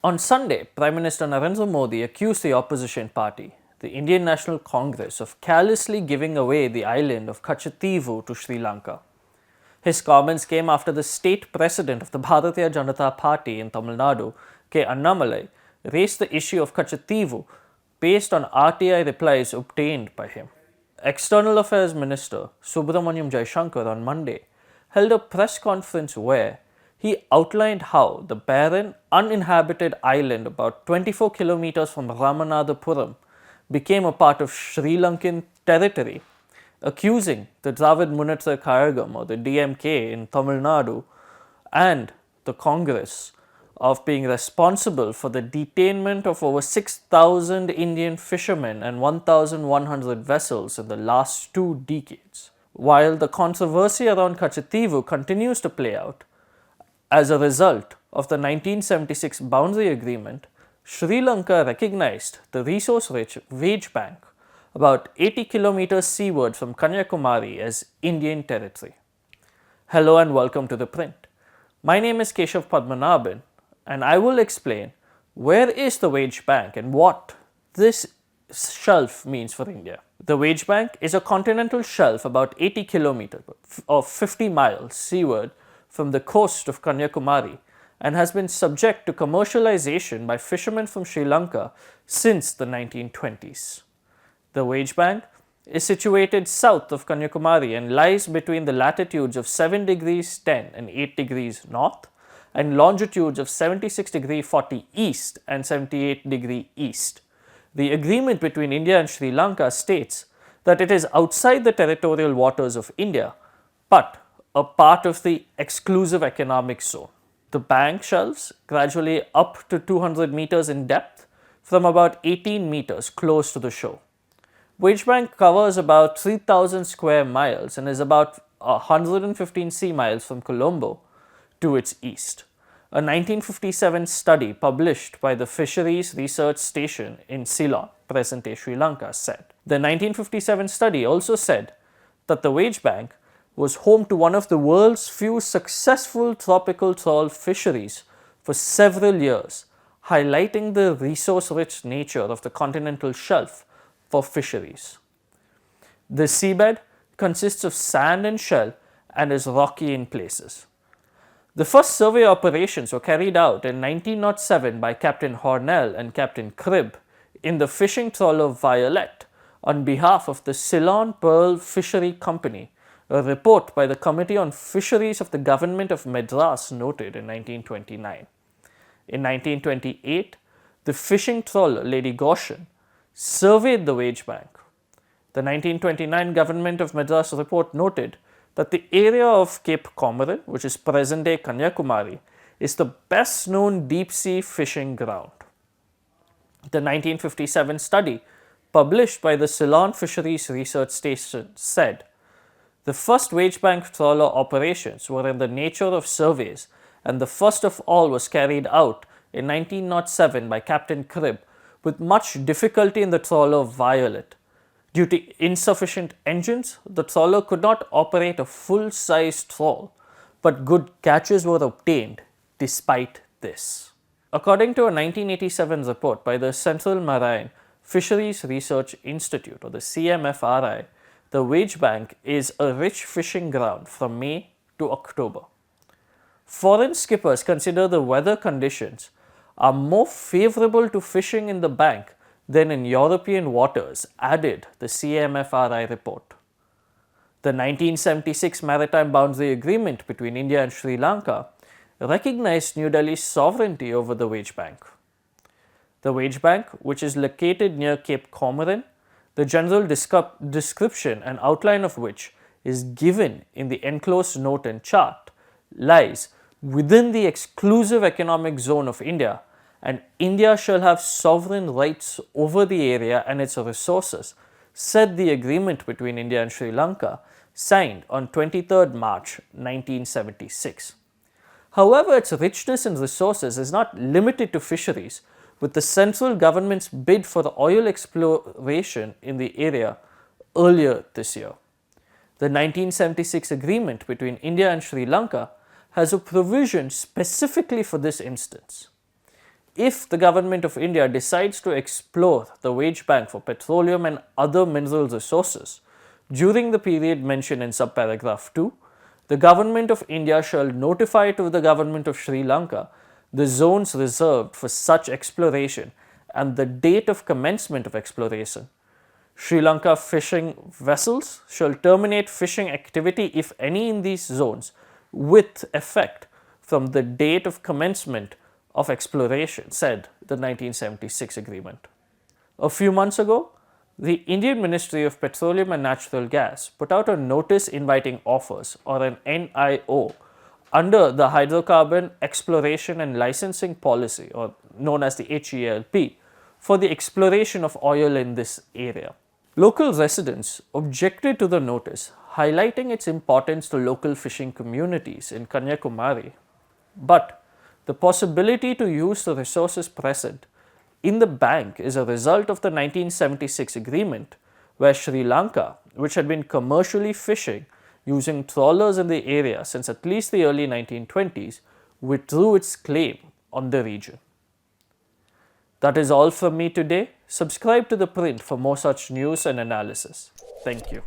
On Sunday, Prime Minister Narendra Modi accused the opposition party, the Indian National Congress, of carelessly giving away the island of Katchatheevu to Sri Lanka. His comments came after the state president of the Bharatiya Janata Party in Tamil Nadu, K. Annamalai, raised the issue of Katchatheevu based on RTI replies obtained by him. External Affairs Minister Subramaniam Jaishankar on Monday held a press conference where he outlined how the barren, uninhabited island about 24 kilometers from Ramanathapuram became a part of Sri Lankan territory, accusing the Dravid Munnetra Kazhagam or the DMK in Tamil Nadu and the Congress of being responsible for the detainment of over 6,000 Indian fishermen and 1,100 vessels in the last 2 decades. While the controversy around Katchatheevu continues to play out, as a result of the 1976 boundary agreement, Sri Lanka recognized the resource-rich Wadge Bank, about 80 kilometers seaward from Kanyakumari, as Indian territory. Hello and welcome to The Print. My name is Keshav Padmanabhan and I will explain where is the Wadge Bank and what this shelf means for India. The Wadge Bank is a continental shelf about 80 kilometers or 50 miles seaward from the coast of Kanyakumari and has been subject to commercialization by fishermen from Sri Lanka since the 1920s. The Wadge Bank is situated south of Kanyakumari and lies between the latitudes of 7 degrees 10 and 8 degrees north and longitudes of 76 degree 40 east and 78 degree east. The agreement between India and Sri Lanka states that it is outside the territorial waters of India, but a part of the exclusive economic zone. The bank shelves gradually up to 200 meters in depth from about 18 meters close to the shore. Wadge Bank covers about 3,000 square miles and is about 115 sea miles from Colombo to its east. A 1957 study published by the Fisheries Research Station in Ceylon, present-day Sri Lanka, said. The 1957 study also said that the Wadge Bank was home to one of the world's few successful tropical trawl fisheries for several years, highlighting the resource-rich nature of the continental shelf for fisheries. The seabed consists of sand and shell and is rocky in places. The first survey operations were carried out in 1907 by Captain Hornell and Captain Cribb in the fishing trawler Violet on behalf of the Ceylon Pearl Fishery Company. A report by the Committee on Fisheries of the Government of Madras noted in 1929. In 1928, the fishing trawler Lady Goshen surveyed the Wadge Bank. The 1929 Government of Madras report noted that the area of Cape Comorin, which is present-day Kanyakumari, is the best known deep-sea fishing ground. The 1957 study published by the Ceylon Fisheries Research Station said, the first Wadge Bank trawler operations were in the nature of surveys, and the first of all was carried out in 1907 by Captain Cribb with much difficulty in the trawler Violet. Due to insufficient engines, the trawler could not operate a full-size trawl, but good catches were obtained despite this. According to a 1987 report by the Central Marine Fisheries Research Institute, or the CMFRI, the Wadge Bank is a rich fishing ground from May to October. Foreign skippers consider the weather conditions are more favorable to fishing in the bank than in European waters, added the CMFRI report. The 1976 Maritime Boundary Agreement between India and Sri Lanka recognized New Delhi's sovereignty over the Wadge Bank. The Wadge Bank, which is located near Cape Comorin, the general description and outline of which is given in the enclosed note and chart, lies within the exclusive economic zone of India, and India shall have sovereign rights over the area and its resources, said the agreement between India and Sri Lanka, signed on 23rd March 1976. However, its richness in resources is not limited to fisheries, with the central government's bid for oil exploration in the area earlier this year. The 1976 agreement between India and Sri Lanka has a provision specifically for this instance. If the government of India decides to explore the Wadge Bank for petroleum and other mineral resources during the period mentioned in subparagraph 2, the government of India shall notify to the government of Sri Lanka the zones reserved for such exploration and the date of commencement of exploration. Sri Lanka fishing vessels shall terminate fishing activity, if any, in these zones with effect from the date of commencement of exploration, said the 1976 agreement. A few months ago, the Indian Ministry of Petroleum and Natural Gas put out a notice inviting offers, or an NIO, under the Hydrocarbon Exploration and Licensing Policy, or known as the HELP, for the exploration of oil in this area. Local residents objected to the notice, highlighting its importance to local fishing communities in Kanyakumari, but the possibility to use the resources present in the bank is a result of the 1976 agreement, where Sri Lanka, which had been commercially fishing using trawlers in the area since at least the early 1920s, withdrew its claim on the region. That is all from me today. Subscribe to The Print for more such news and analysis. Thank you.